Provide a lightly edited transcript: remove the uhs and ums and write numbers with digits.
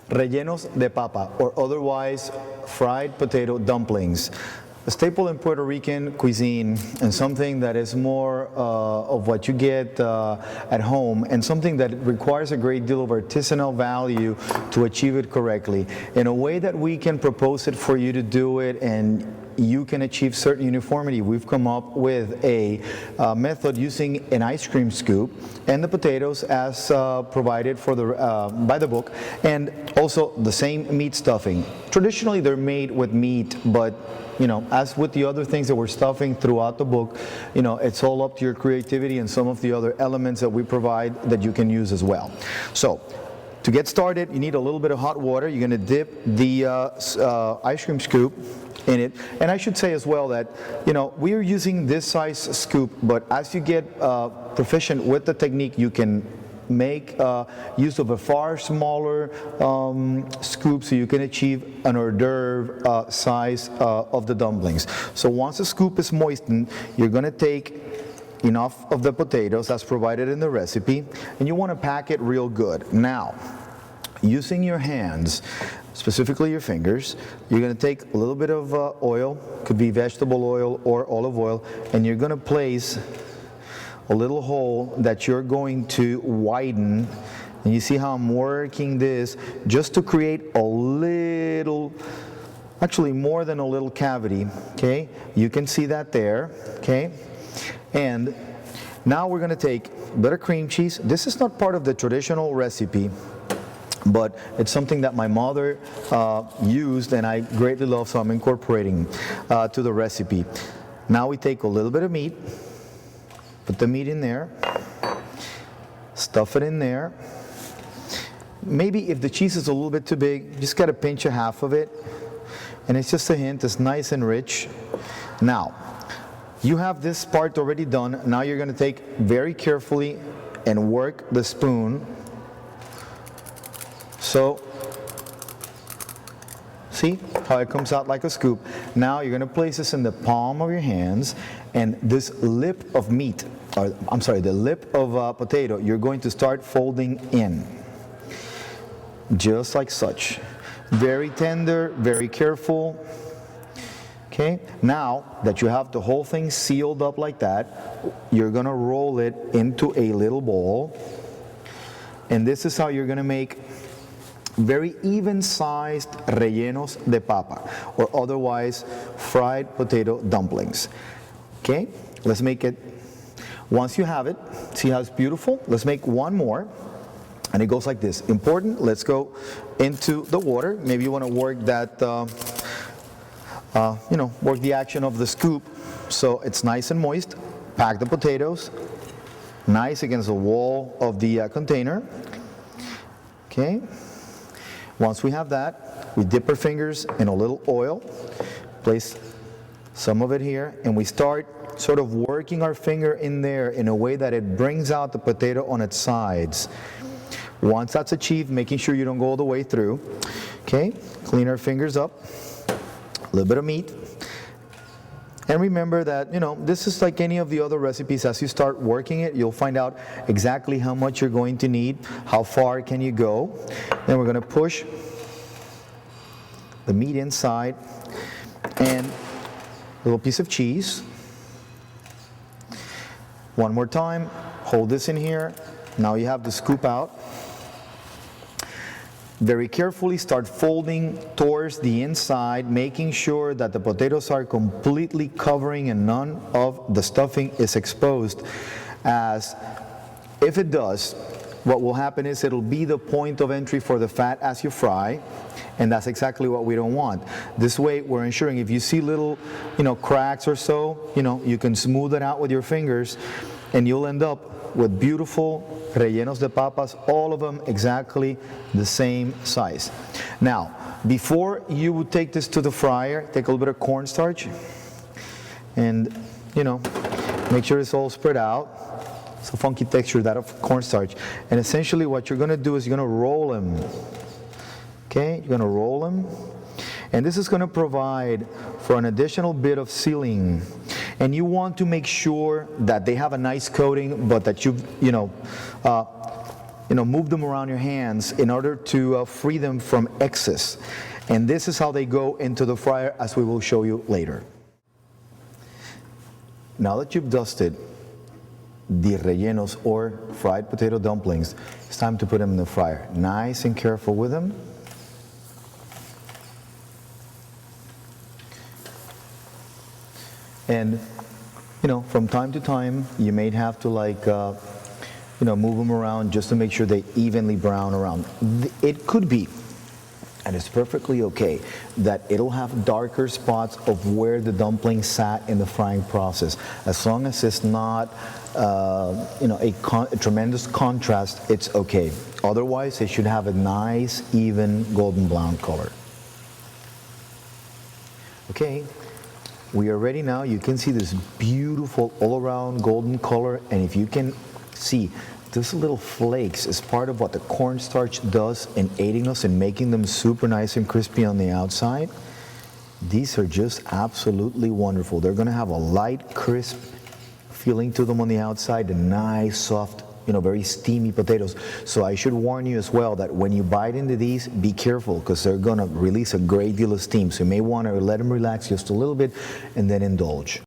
Rellenos de Papa, or otherwise fried potato dumplings. A staple in Puerto Rican cuisine, and something that is more of what you get at home, and something that requires a great deal of artisanal value to achieve it correctly. In a way that we can propose it for you to do it and you can achieve certain uniformity, we've come up with a method using an ice cream scoop and the potatoes as provided for by the book, and also the same meat stuffing. Traditionally they're made with meat, but as with the other things that we're stuffing throughout the book, it's all up to your creativity and some of the other elements that we provide that you can use as well. So, to get started, you need a little bit of hot water. You're going to dip the ice cream scoop in it. And I should say as well that, we are using this size scoop, but as you get proficient with the technique, you can make use of a far smaller scoop so you can achieve an hors d'oeuvre size of the dumplings. So once the scoop is moistened, you're going to take enough of the potatoes as provided in the recipe, and you want to pack it real good. Now, using your hands, specifically your fingers, you're going to take a little bit of oil, could be vegetable oil or olive oil, and you're going to place a little hole that you're going to widen. And you see how I'm working this just to create a little, actually more than a little cavity, okay? You can see that there, okay? And now we're going to take butter cream cheese. This is not part of the traditional recipe, but it's something that my mother used and I greatly love, so I'm incorporating to the recipe. Now we take a little bit of meat, put the meat in there, stuff it in there. Maybe if the cheese is a little bit too big, just got to pinch a half of it, and it's just a hint. It's nice and rich. Now, you have this part already done. Now you're going to take very carefully and work the spoon. So, see how it comes out like a scoop. Now you're going to place this in the palm of your hands, and this lip of meat, or I'm sorry, the lip of potato, you're going to start folding in. Just like such. Very tender, very careful. Okay, now that you have the whole thing sealed up like that, you're going to roll it into a little ball. And this is how you're going to make very even-sized rellenos de papa, or otherwise fried potato dumplings. Okay, let's make it. Once you have it, see how it's beautiful? Let's make one more. And it goes like this. Important, let's go into the water. Maybe you want to work that work the action of the scoop so it's nice and moist. Pack the potatoes nice against the wall of the container. Okay. Once we have that, we dip our fingers in a little oil, place some of it here, and we start sort of working our finger in there in a way that it brings out the potato on its sides. Once that's achieved, making sure you don't go all the way through. Okay, clean our fingers up. A little bit of meat. And remember that, this is like any of the other recipes. As you start working it, you'll find out exactly how much you're going to need, how far can you go. Then we're going to push the meat inside, and a little piece of cheese. One more time, hold this in here. Now you have the scoop out. Very carefully start folding towards the inside, making sure that the potatoes are completely covering and none of the stuffing is exposed. As if it does, what will happen is it'll be the point of entry for the fat as you fry, and that's exactly what we don't want. This way we're ensuring if you see little cracks or so, you can smooth it out with your fingers, and you'll end up with beautiful rellenos de papas, all of them exactly the same size. Now, before you would take this to the fryer, take a little bit of cornstarch and, make sure it's all spread out. It's a funky texture, that of cornstarch. And essentially what you're going to do is you're going to roll them. Okay, you're going to roll them. And this is going to provide for an additional bit of sealing. And you want to make sure that they have a nice coating, but that move them around your hands in order to free them from excess. And this is how they go into the fryer, as we will show you later. Now that you've dusted the rellenos or fried potato dumplings, it's time to put them in the fryer. Nice and careful with them. And from time to time, you may have to move them around just to make sure they evenly brown around. It could be, and it's perfectly okay, that it'll have darker spots of where the dumpling sat in the frying process. As long as it's not, a tremendous contrast, it's okay. Otherwise, it should have a nice, even golden brown color. Okay. We are ready now. You can see this beautiful all-around golden color, and if you can see, those little flakes is part of what the cornstarch does in aiding us in making them super nice and crispy on the outside. These are just absolutely wonderful. They're going to have a light, crisp feeling to them on the outside, and nice, soft, very steamy potatoes. So I should warn you as well that when you bite into these, be careful, because they're going to release a great deal of steam. So you may want to let them relax just a little bit and then indulge.